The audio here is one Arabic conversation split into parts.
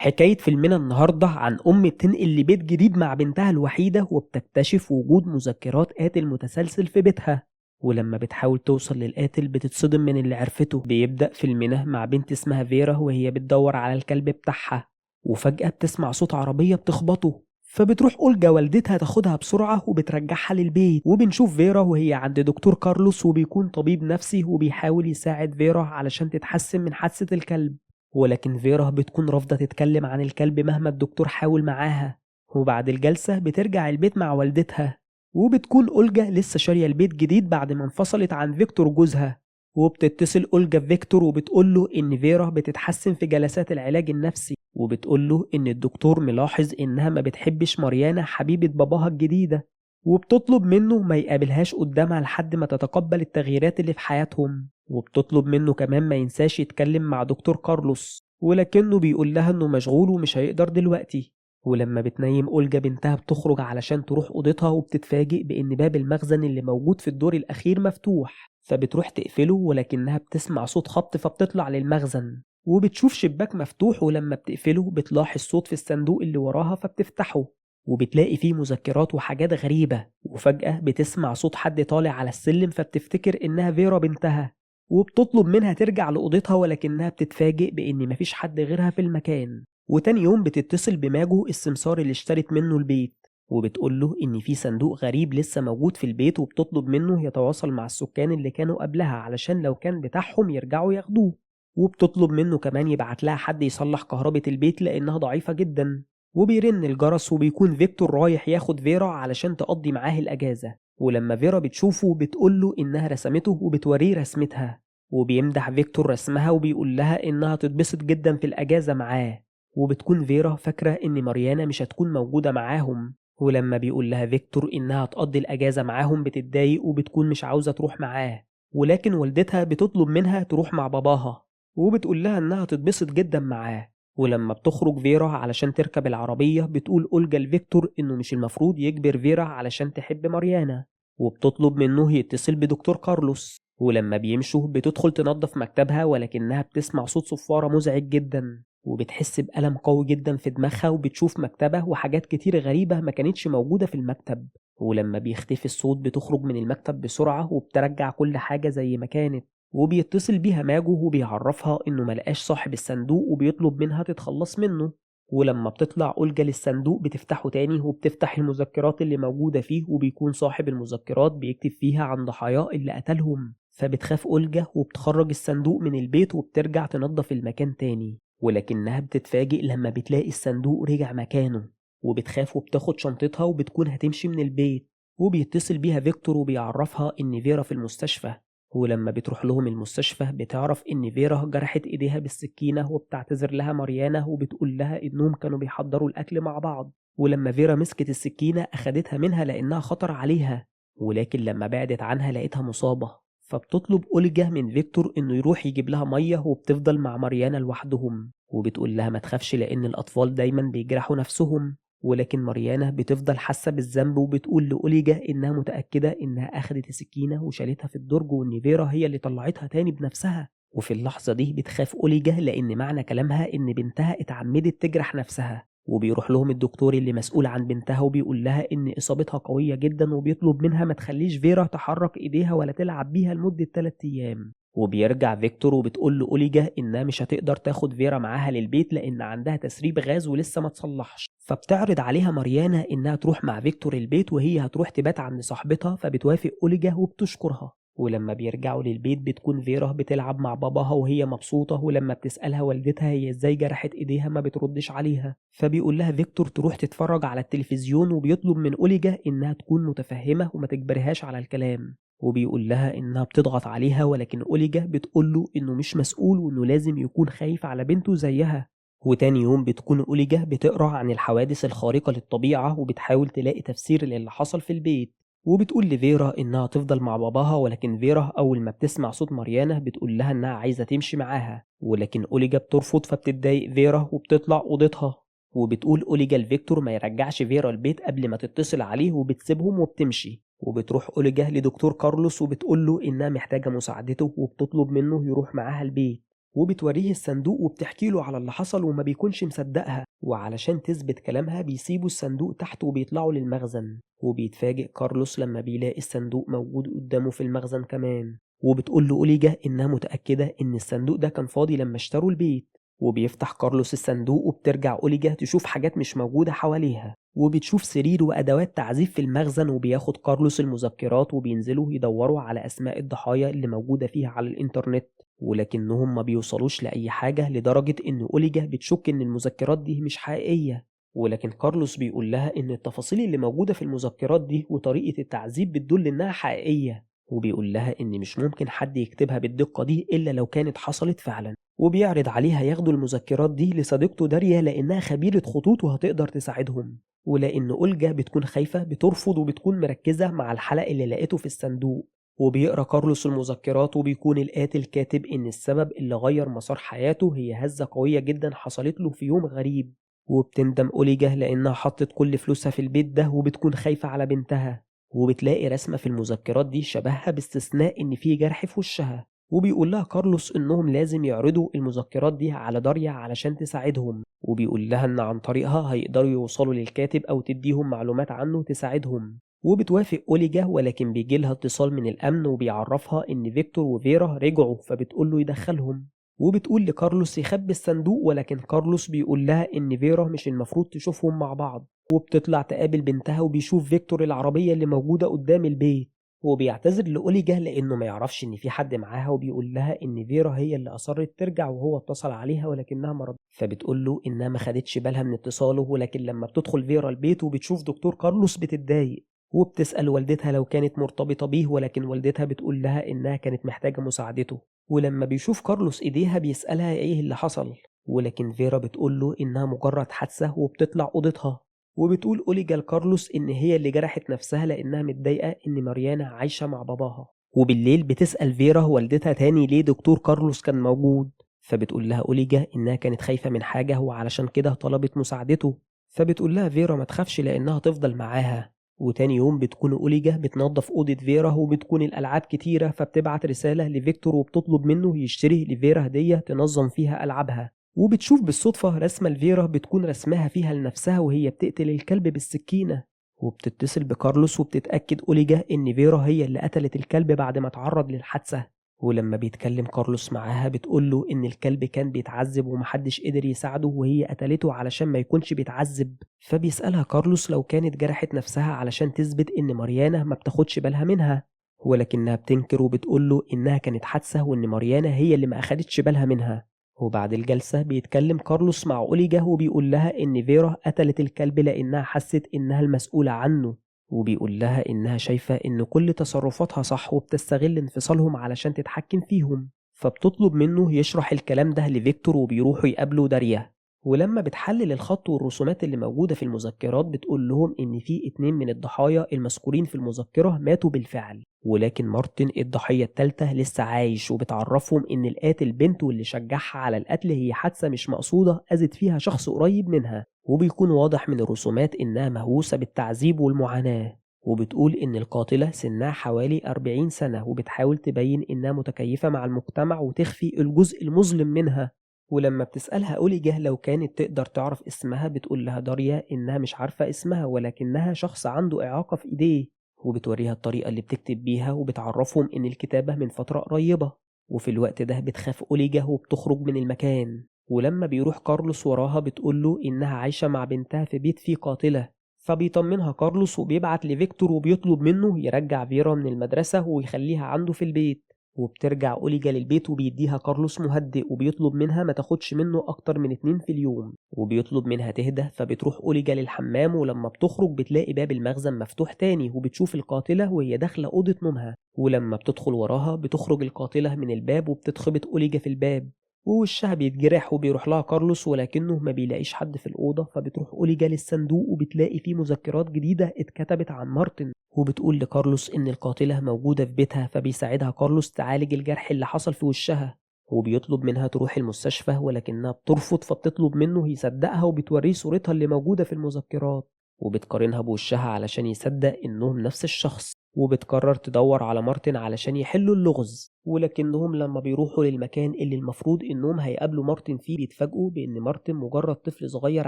حكاية فيلمنا النهاردة عن أم بتنقل لبيت جديد مع بنتها الوحيدة وبتكتشف وجود مذكرات قاتل متسلسل في بيتها. ولما بتحاول توصل للقاتل بتتصدم من اللي عرفته. بيبدأ فيلمنا مع بنت اسمها فيرا وهي بتدور على الكلب بتاعها، وفجأة بتسمع صوت عربية بتخبطه، فبتروح أولجا والدتها تاخدها بسرعة وبترجعها للبيت. وبنشوف فيرا وهي عند دكتور كارلوس وبيكون طبيب نفسي وبيحاول يساعد فيرا علشان تتحسن من حادثة الكلب، ولكن فيرا بتكون رافضة تتكلم عن الكلب مهما الدكتور حاول معاها. وبعد الجلسة بترجع البيت مع والدتها، وبتكون أولجا لسه شارية البيت جديد بعد ما انفصلت عن فيكتور جوزها. وبتتصل أولجا بفيكتور وبتقوله إن فيرا بتتحسن في جلسات العلاج النفسي، وبتقوله إن الدكتور ملاحظ إنها ما بتحبش ماريانا حبيبة باباها الجديدة، وبتطلب منه ما يقابلهاش قدامها لحد ما تتقبل التغييرات اللي في حياتهم. وبتطلب منه كمان ما ينساش يتكلم مع دكتور كارلوس، ولكنه بيقول لها انه مشغول ومش هيقدر دلوقتي. ولما بتنيم أولجا بنتها بتخرج علشان تروح أوضتها وبتتفاجئ بإن باب المخزن اللي موجود في الدور الأخير مفتوح، فبتروح تقفله ولكنها بتسمع صوت خبط فبتطلع للمخزن وبتشوف شباك مفتوح، ولما بتقفله بتلاحظ صوت في الصندوق اللي وراها فبتفتحه وبتلاقي فيه مذكرات وحاجات غريبة. وفجأة بتسمع صوت حد طالع على السلم فبتفتكر إنها فيرا بنتها، وبتطلب منها ترجع لأوضتها ولكنها بتتفاجئ بإن مفيش حد غيرها في المكان. وتاني يوم بتتصل بماجو السمسار اللي اشترت منه البيت، وبتقوله إن في صندوق غريب لسه موجود في البيت، وبتطلب منه يتواصل مع السكان اللي كانوا قبلها علشان لو كان بتاعهم يرجعوا ياخدوه. وبتطلب منه كمان يبعت لها حد يصلح كهربة البيت لأنها ضعيفة جدا. وبيرن الجرس وبيكون فيكتور رايح ياخد فيرا علشان تقضي معاه الأجازة. ولما فيرا بتشوفه بتقوله إنها رسمته وبتوريه رسمتها، وبيمدح فيكتور رسمها وبيقول لها إنها تتبسط جدا في الأجازة معاه. وبتكون فيرا فاكرة إن ماريانا مش هتكون موجودة معاهم، ولما بيقول لها فيكتور إنها تقضي الأجازة معاهم بتتضايق وبتكون مش عاوزة تروح معاه. ولكن والدتها بتطلب منها تروح مع باباها وبتقول لها إنها تتبسط جدا معاه. ولما بتخرج فيرا علشان تركب العربية بتقول أولجا لفيكتور إنه مش المفروض يجبر فيرا علشان تحب ماريانا، وبتطلب منه يتصل بدكتور كارلوس. ولما بيمشوا بتدخل تنظف مكتبها ولكنها بتسمع صوت صفارة مزعج جدا، وبتحس بألم قوي جدا في دماغها وبتشوف مكتبة وحاجات كتير غريبة ما كانتش موجودة في المكتب. ولما بيختفي الصوت بتخرج من المكتب بسرعة وبترجع كل حاجة زي ما كانت. وبيتصل بيها ماجو وبيعرفها انه ملقاش صاحب الصندوق وبيطلب منها تتخلص منه. ولما بتطلع أولجا للصندوق بتفتحه تاني وبتفتح المذكرات اللي موجودة فيه، وبيكون صاحب المذكرات بيكتب فيها عن ضحاياه اللي قتلهم. فبتخاف أولجا وبتخرج الصندوق من البيت وبترجع تنظف المكان تاني، ولكنها بتتفاجئ لما بتلاقي الصندوق رجع مكانه. وبتخاف وبتاخد شنطتها وبتكون هتمشي من البيت. وبيتصل بيها فيكتور وبيعرفها إن فيرا في المستشفى. ولما بتروح لهم المستشفى بتعرف إن فيرا جرحت إيديها بالسكينة وبتعتذر لها ماريانا وبتقول لها إنهم كانوا بيحضروا الأكل مع بعض. ولما فيرا مسكت السكينة أخدتها منها لأنها خطر عليها، ولكن لما بعدت عنها لقيتها مصابة. فبتطلب أولجا من فيكتور إنه يروح يجيب لها مية وبتفضل مع ماريانا لوحدهم، وبتقول لها ما تخافش لأن الأطفال دايما بيجرحوا نفسهم. ولكن ماريانا بتفضل حاسة بالذنب وبتقول لأوليجا إنها متأكدة إنها أخدت السكينة وشالتها في الدرج وإن فيرا هي اللي طلعتها تاني بنفسها. وفي اللحظة دي بتخاف أوليجا لأن معنى كلامها إن بنتها اتعمدت تجرح نفسها. وبيروح لهم الدكتور اللي مسؤول عن بنتها وبيقول لها إن إصابتها قوية جدا وبيطلب منها ما تخليش فيرا تحرك إيديها ولا تلعب بيها لمدة 3 أيام. وبيرجع فيكتور وبتقول لأوليجا إنها مش هتقدر تاخد فيرا معاها للبيت لأن عندها تسريب غاز ولسه ما تصلحش. فبتعرض عليها ماريانا إنها تروح مع فيكتور البيت وهي هتروح تبات عند صاحبتها، فبتوافق أوليجا وبتشكرها. ولما بيرجعوا للبيت بتكون فيرا بتلعب مع باباها وهي مبسوطة، ولما بتسألها والدتها هي ازاي جرحت ايديها ما بتردش عليها. فبيقول لها فيكتور تروح تتفرج على التلفزيون، وبيطلب من أوليجا إنها تكون متفهمة وما تجبرهاش على الكلام. وبيقول لها إنها بتضغط عليها، ولكن أوليجا بتقوله إنه مش مسؤول وإنه لازم يكون خايف على بنته زيها. وتاني يوم بتكون أوليجا بتقرأ عن الحوادث الخارقة للطبيعة وبتحاول تلاقي تفسير للي حصل في البيت. وبتقول لفيرا إنها تفضل مع باباها، ولكن فيرا أول ما بتسمع صوت ماريانا بتقول لها إنها عايزة تمشي معاها، ولكن أوليجا بترفض فبتتضايق فيرا وبتطلع أوضتها. وبتقول أوليجا لفيكتور ما يرجعش فيرا البيت قبل ما تتصل عليه وبتسيبهم وبتمشي. وبتروح أوليجا لدكتور كارلوس وبتقول له إنها محتاجة مساعدته وبتطلب منه يروح معاها البيت. وبتوريه الصندوق وبتحكي له على اللي حصل وما بيكونش مصدقها، وعلشان تثبت كلامها بيسيبوا الصندوق تحت وبيطلعوا للمخزن. وبيتفاجئ كارلوس لما بيلاقي الصندوق موجود قدامه في المخزن كمان، وبتقول له أوليجا إنها متأكدة إن الصندوق ده كان فاضي لما اشتروا البيت. وبيفتح كارلوس الصندوق وبترجع أوليجا تشوف حاجات مش موجودة حواليها، وبتشوف سرير وأدوات تعذيب في المخزن. وبياخد كارلوس المذكرات وبينزلوا يدوروا على أسماء الضحايا اللي موجودة فيها على الإنترنت، ولكنهم ما بيوصلوش لأي حاجة، لدرجة إن أوليجا بتشك إن المذكرات دي مش حقيقية. ولكن كارلوس بيقول لها إن التفاصيل اللي موجودة في المذكرات دي وطريقة التعذيب بتدل إنها حقيقية، وبيقول لها إن مش ممكن حد يكتبها بالدقة دي إلا لو كانت حصلت فعلا. وبيعرض عليها ياخدوا المذكرات دي لصديقته داريا لأنها خبيرة خطوط وهتقدر تساعدهم. ولأن أولجا بتكون خايفة بترفض وبتكون مركزة مع الحلق اللي لقيته في الصندوق. وبيقرأ كارلوس المذكرات وبيكون القاتل كاتب إن السبب اللي غير مسار حياته هي هزة قوية جدا حصلت له في يوم غريب. وبتندم أوليجا لأنها حطت كل فلوسها في البيت ده وبتكون خايفة على بنتها. وبتلاقي رسمة في المذكرات دي شبهها باستثناء إن في جرح في وشها. وبيقول لها كارلوس إنهم لازم يعرضوا المذكرات دي على داريا علشان تساعدهم، وبيقول لها إن عن طريقها هيقدروا يوصلوا للكاتب أو تديهم معلومات عنه تساعدهم. وبتوافق أوليجا، ولكن بيجيلها اتصال من الأمن وبيعرفها إن فيكتور وفيرا رجعوا، فبتقول له يدخلهم. وبتقول لكارلوس يخبي الصندوق، ولكن كارلوس بيقول لها إن فيرا مش المفروض تشوفهم مع بعض. وبتطلع تقابل بنتها وبيشوف فيكتور العربية اللي موجودة قدام البيت، وبيعتذر لأوليجا لأنه ما يعرفش إن في حد معاها، وبيقول لها إن فيرا هي اللي أصرت ترجع وهو اتصل عليها ولكنها مرض. فبتقول له إنها ما خدتش بالها من اتصاله، ولكن لما بتدخل فيرا البيت وبتشوف دكتور كارلوس بتتضايق، وبتسأل والدتها لو كانت مرتبطة بيه، ولكن والدتها بتقول لها إنها كانت محتاجة مساعدته. ولما بيشوف كارلوس إيديها بيسألها إيه اللي حصل، ولكن فيرا بتقول له إنها مجرد حادثة وبتطلع أوضتها. وبتقول أوليجا لكارلوس إن هي اللي جرحت نفسها لأنها متضايقة إن ماريانا عايشة مع باباها. وبالليل بتسأل فيرا والدتها تاني ليه دكتور كارلوس كان موجود، فبتقول لها أوليجا إنها كانت خايفة من حاجة وعلشان كده طلبت مساعدته. فبتقول لها فيرا ما تخافش لأنها تفضل معاها. وتاني يوم بتكون أوليجا بتنظف أوضة فيرا وبتكون الألعاب كتيرة، فبتبعت رسالة لفيكتور وبتطلب منه يشتري لفيرا هدية تنظم فيها ألعابها. وبتشوف بالصدفة رسمة لفيرا بتكون رسمها فيها لنفسها وهي بتقتل الكلب بالسكينة. وبتتصل بكارلوس وبتتأكد أوليجا إن فيرا هي اللي قتلت الكلب بعد ما اتعرض للحادثة. ولما بيتكلم كارلوس معاها بتقوله إن الكلب كان بيتعذب ومحدش قدر يساعده وهي قتلته علشان ما يكونش بيتعذب. فبيسألها كارلوس لو كانت جرحت نفسها علشان تثبت إن ماريانا ما بتاخدش بالها منها، ولكنها بتنكر وبتقوله إنها كانت حادثة وإن ماريانا هي اللي ما أخدتش بالها منها. وبعد الجلسة بيتكلم كارلوس مع أوليجا وبيقول لها إن فيرا قتلت الكلب لأنها حست إنها المسؤولة عنه، وبيقول لها إنها شايفة إن كل تصرفاتها صح وبتستغل انفصالهم علشان تتحكم فيهم. فبتطلب منه يشرح الكلام ده لفيكتور وبيروحوا يقابلوا داريا. ولما بتحلل الخط والرسومات اللي موجودة في المذكرات بتقول لهم إن في 2 من الضحايا المذكورين في المذكرة ماتوا بالفعل، ولكن مارتن الضحية الثالثة لسه عايش. وبتعرفهم إن القاتل بنته اللي شجعها على القتل هي حادثة مش مقصودة أذت فيها شخص قريب منها، وبيكون واضح من الرسومات إنها مهووسة بالتعذيب والمعاناة. وبتقول إن القاتلة سنها حوالي 40 سنة وبتحاول تبين إنها متكيفة مع المجتمع وتخفي الجزء المظلم منها. ولما بتسألها أوليجا لو كانت تقدر تعرف اسمها بتقول لها داريا إنها مش عارفة اسمها ولكنها شخص عنده إعاقة في إيديه، وبتوريها الطريقة اللي بتكتب بيها وبتعرفهم إن الكتابة من فترة قريبة. وفي الوقت ده بتخاف أوليجا وبتخرج من المكان. ولما بيروح كارلوس وراها بتقوله إنها عايشة مع بنتها في بيت فيه قاتلة، فبيطمنها كارلوس وبيبعت لفيكتور وبيطلب منه يرجع فيرا من المدرسة ويخليها عنده في البيت. وبترجع أوليجا للبيت وبيديها كارلوس مهدئ وبيطلب منها ما تاخدش منه أكتر من 2 في اليوم، وبيطلب منها تهدى. فبتروح أوليجا للحمام، ولما بتخرج بتلاقي باب المخزن مفتوح تاني وبتشوف القاتلة وهي داخلة أوضة نومها. ولما بتدخل وراها بتخرج القاتلة من الباب وبتتخبط أوليجا في الباب ووشها بيتجرح. وبيروح لها كارلوس ولكنه ما بيلاقيش حد في الأوضة، فبتروح أوليجا للصندوق وبتلاقي فيه مذكرات جديدة اتكتبت عن مارتن، وبتقول لكارلوس إن القاتلة موجودة في بيتها. فبيساعدها كارلوس تعالج الجرح اللي حصل في وشها، وبيطلب منها تروح المستشفى ولكنها بترفض. فبتطلب منه يصدقها وبتوريه صورتها اللي موجودة في المذكرات. وبتقارنها بوشها علشان يصدق إنهم نفس الشخص، وبتقرر تدور على مارتن علشان يحلوا اللغز. ولكنهم لما بيروحوا للمكان اللي المفروض إنهم هيقابلوا مارتن فيه بيتفاجئوا بإن مارتن مجرد طفل صغير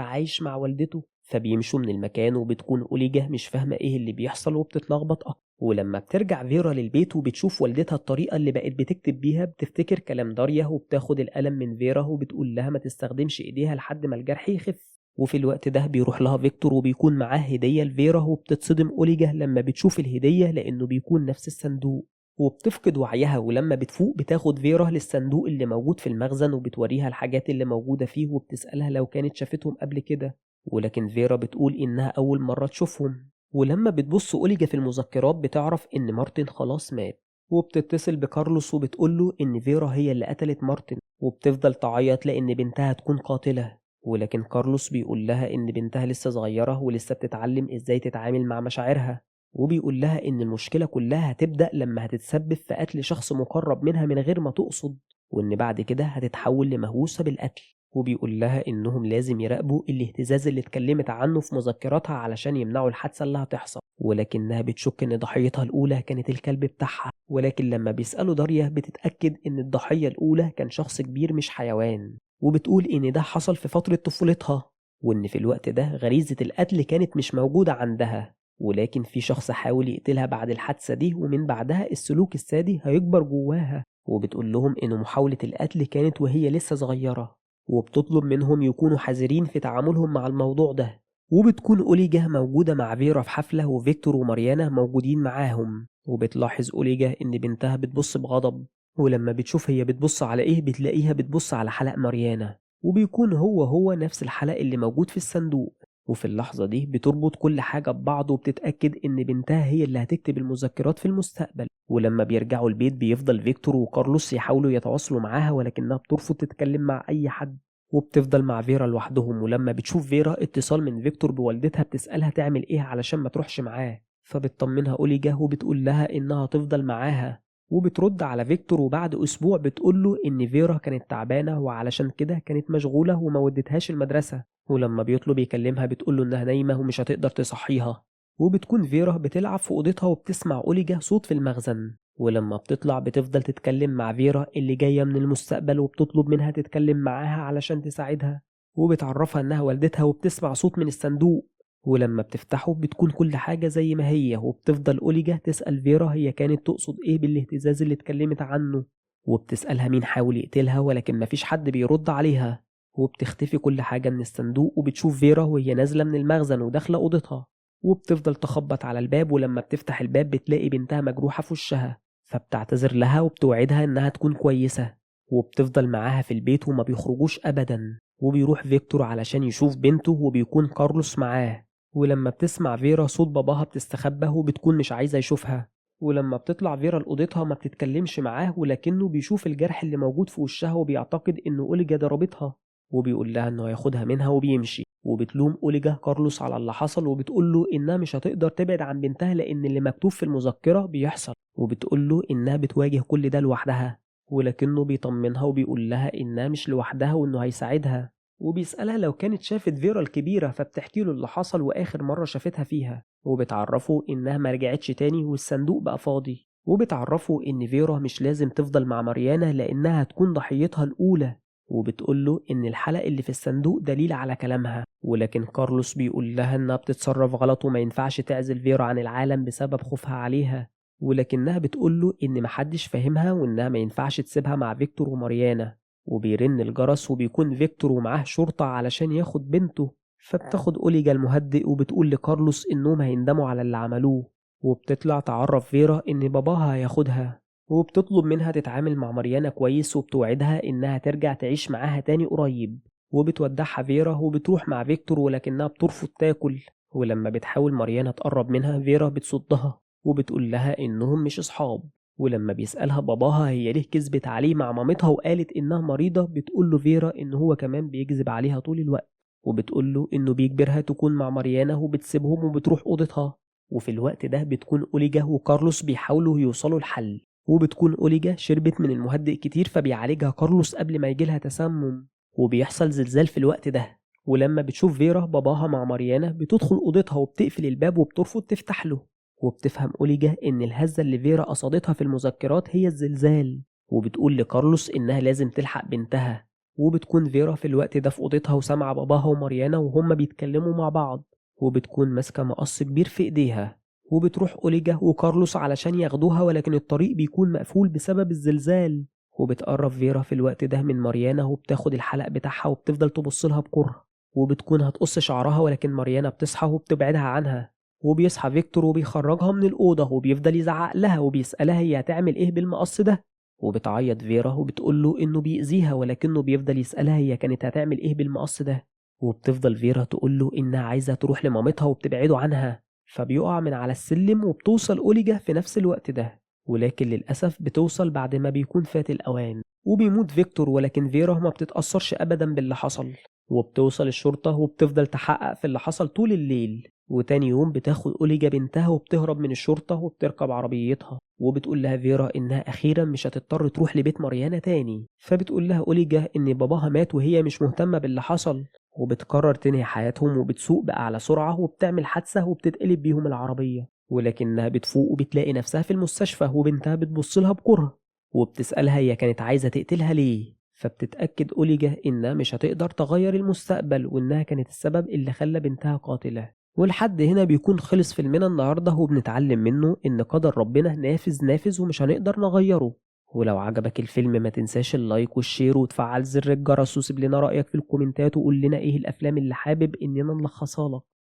عايش مع والدته. فبيمشوا من المكان وبتكون أوليجا مش فاهمة إيه اللي بيحصل وبتتلخبط أكتر. ولما بترجع فيرا للبيت وبتشوف والدتها الطريقة اللي بقت بتكتب بيها بتفتكر كلام داريا وبتاخد القلم من فيرا وبتقول لها ما تستخدمش إيديها لحد ما الجرح يخف. وفي الوقت ده بيروح لها فيكتور وبيكون معاه هدية لفيرا وبتتصدم أوليجا لما بتشوف الهدية لأنه بيكون نفس الصندوق. وبتفقد وعيها ولما بتفوق بتاخد فيرا للصندوق اللي موجود في المخزن وبتوريها الحاجات اللي موجودة فيه وبتسألها لو كانت شافتهم قبل كده، ولكن فيرا بتقول إنها أول مرة تشوفهم. ولما بتبص أوليجا في المذكرات بتعرف إن مارتن خلاص مات، وبتتصل بكارلوس وبتقوله إن فيرا هي اللي قتلت مارتن، وبتفضل تعيط لأن بنتها تكون قاتلة. ولكن كارلوس بيقول لها إن بنتها لسه صغيرة ولسه بتتعلم إزاي تتعامل مع مشاعرها، وبيقول لها إن المشكلة كلها هتبدأ لما هتتسبب في قتل شخص مقرب منها من غير ما تقصد، وإن بعد كده هتتحول لمهووسة بالقتل. وبيقول لها إنهم لازم يراقبوا الاهتزاز اللي اتكلمت عنه في مذكراتها علشان يمنعوا الحادثة اللي هتحصل، ولكنها بتشك إن ضحيتها الأولى كانت الكلب بتاعها. ولكن لما بيسألوا داريا بتتأكد إن الضحية الأولى كان شخص كبير مش حيوان، وبتقول إن ده حصل في فترة طفولتها، وإن في الوقت ده غريزة القتل كانت مش موجودة عندها، ولكن في شخص حاول يقتلها بعد الحادثة دي ومن بعدها السلوك السادي هيكبر جواها. وبتقول لهم إن محاولة القتل كانت وهي لسه صغيرة، وبتطلب منهم يكونوا حذرين في تعاملهم مع الموضوع ده. وبتكون أوليجا موجودة مع فيرا في حفلة وفيكتور وماريانا موجودين معاهم، وبتلاحظ أوليجا إن بنتها بتبص بغضب، ولما بتشوف هي بتبص على إيه بتلاقيها بتبص على حلق ماريانا، وبيكون هو نفس الحلق اللي موجود في الصندوق. وفي اللحظة دي بتربط كل حاجة ببعض وبتتأكد إن بنتها هي اللي هتكتب المذكرات في المستقبل. ولما بيرجعوا البيت بيفضل فيكتور وكارلوس يحاولوا يتواصلوا معاها ولكنها بترفض تتكلم مع أي حد، وبتفضل مع فيرا لوحدهم. ولما بتشوف فيرا اتصال من فيكتور بوالدتها بتسألها تعمل إيه علشان ما تروحش معاه، فبتطمنها أوليجا وبتقول لها إنها تفضل معاها. وبترد على فيكتور وبعد أسبوع بتقوله إن فيرا كانت تعبانة وعلشان كده كانت مشغولة وما ودتهاش المدرسة. ولما بيطلب يكلمها بتقوله إنها نايمة ومش هتقدر تصحيها. وبتكون فيرا بتلعب في أوضتها وبتسمع أوليجا صوت في المخزن، ولما بتطلع بتفضل تتكلم مع فيرا اللي جاية من المستقبل وبتطلب منها تتكلم معاها علشان تساعدها، وبتعرفها إنها والدتها وبتسمع صوت من الصندوق. ولما بتفتحه بتكون كل حاجة زي ما هي، وبتفضل أوليجا تسأل فيرا هي كانت تقصد إيه بالاهتزاز اللي اتكلمت عنه، وبتسألها مين حاول يقتلها ولكن مفيش حد بيرد عليها. وبتختفي كل حاجة من الصندوق وبتشوف فيرا وهي نازلة من المخزن وداخلة أوضتها، وبتفضل تخبط على الباب. ولما بتفتح الباب بتلاقي بنتها مجروحة في وشها، فبتعتذر لها وبتوعدها إنها تكون كويسة، وبتفضل معاها في البيت وما بيخرجوش أبدا. وبيروح فيكتور علشان يشوف بنته وبيكون كارلوس معاه. ولما بتسمع فيرا صوت باباها بتستخبى وبتكون مش عايزة يشوفها. ولما بتطلع فيرا لأوضتها ما بتتكلمش معاه ولكنه بيشوف الجرح اللي موجود في وشها وبيعتقد إنه أوليجا ضربتها، وبيقول لها إنه هياخدها منها وبيمشي. وبتلوم أوليجا كارلوس على اللي حصل وبتقول له إنها مش هتقدر تبعد عن بنتها لأن اللي مكتوب في المذكرة بيحصل، وبتقول له إنها بتواجه كل ده لوحدها. ولكنه بيطمنها وبيقول لها إنها مش لوحدها وإنه هيساعدها. وبيسألها لو كانت شافت فيرا الكبيرة فبتحكي له اللي حصل وآخر مرة شافتها فيها، وبتعرفه إنها ما رجعتش تاني والصندوق بقى فاضي. وبتعرفه إن فيرا مش لازم تفضل مع ماريانا لأنها هتكون ضحيتها الأولى، وبتقوله إن الحلق اللي في الصندوق دليل على كلامها. ولكن كارلوس بيقول لها إنها بتتصرف غلط وما ينفعش تعزل فيرا عن العالم بسبب خوفها عليها، ولكنها بتقوله إن محدش فاهمها وإنها ما ينفعش تسيبها مع فيكتور وماريانا. وبيرن الجرس وبيكون فيكتور ومعاه شرطة علشان ياخد بنته، فبتاخد أوليجا المهدئ وبتقول لكارلوس إنهم هيندموا على اللي عملوه. وبتطلع تعرف فيرا إن باباها هياخدها، وبتطلب منها تتعامل مع ماريانا كويس وبتوعدها إنها ترجع تعيش معاها تاني قريب. وبتودعها فيرا وبتروح مع فيكتور ولكنها بترفض تاكل. ولما بتحاول ماريانا تقرب منها فيرا بتصدها وبتقول لها إنهم مش أصحاب. ولما بيسألها باباها هي ليه كذبت عليه مع مامتها وقالت إنها مريضة بتقوله فيرا إن هو كمان بيكذب عليها طول الوقت، وبتقوله إنه بيجبرها تكون مع ماريانا وبتسيبهم وبتروح أوضتها. وفي الوقت ده بتكون أوليجا وكارلوس بيحاولوا يوصلوا الحل، وبتكون أوليجا شربت من المهدئ كتير فبيعالجها كارلوس قبل ما يجيلها تسمم، وبيحصل زلزال في الوقت ده. ولما بتشوف فيرا باباها مع ماريانا بتدخل أوضتها وبتقفل الباب وبترفض تفتح له، وبتفهم أوليجا إن الهزة اللي فيرا قصدتها في المذكرات هي الزلزال، وبتقول لكارلوس إنها لازم تلحق بنتها. وبتكون فيرا في الوقت ده في أوضتها وسامعة باباها وماريانا وهما بيتكلموا مع بعض، وبتكون ماسكة مقص كبير في إيديها. وبتروح أوليجا وكارلوس علشان ياخدوها، ولكن الطريق بيكون مقفول بسبب الزلزال. وبتقرب فيرا في الوقت ده من ماريانا وبتاخد الحلق بتاعها وبتفضل تبصلها بكره، وبتكون هتقص شعرها ولكن ماريانا بتصحى وبتبعدها عنها. وبيصحى فيكتور وبيخرجها من الأوضة وبيفضل يزعق لها وبيسألها هي هتعمل إيه بالمقص ده. وبتعيط فيرا وبتقول له إنه بيأذيها، ولكنه بيفضل يسألها هي كانت هتعمل إيه بالمقص ده. وبتفضل فيرا تقول له إنها عايزة تروح لمامتها وبتبعده عنها. فبيقع من على السلم وبتوصل أوليجا في نفس الوقت ده، ولكن للأسف بتوصل بعد ما بيكون فات الأوان. وبيموت فيكتور، ولكن فيرا ما بتتأثرش أبدا باللي حصل. وبتوصل الشرطة وبتفضل تحقق في اللي حصل طول الليل. وتاني يوم بتاخد أوليجا بنتها وبتهرب من الشرطة وبتركب عربيتها، وبتقول لها فيرا إنها أخيرا مش هتضطر تروح لبيت ماريانا تاني. فبتقول لها أوليجا إن باباها مات وهي مش مهتمة باللي حصل، وبتقرر تنهي حياتهم وبتسوق بأعلى سرعة وبتعمل حادثة وبتتقلب بيهم العربية. ولكنها بتفوق وبتلاقي نفسها في المستشفى وبنتها بتبصلها بكره وبتسألها هي كانت عايزة تقتلها ليه. فبتتأكد أوليجا إنها مش هتقدر تغير المستقبل وإنها كانت السبب اللي خلى بنتها قاتلة. ولحد هنا بيكون خلص فيلمنا النهاردة، وبنتعلم منه إن قدر ربنا نافذ نافذ ومش هنقدر نغيره. ولو عجبك الفيلم ما تنساش اللايك والشير وتفعل زر الجرس وسيب لنا رأيك في الكومنتات وقول لنا إيه الأفلام اللي حابب إننا نلخصها لك.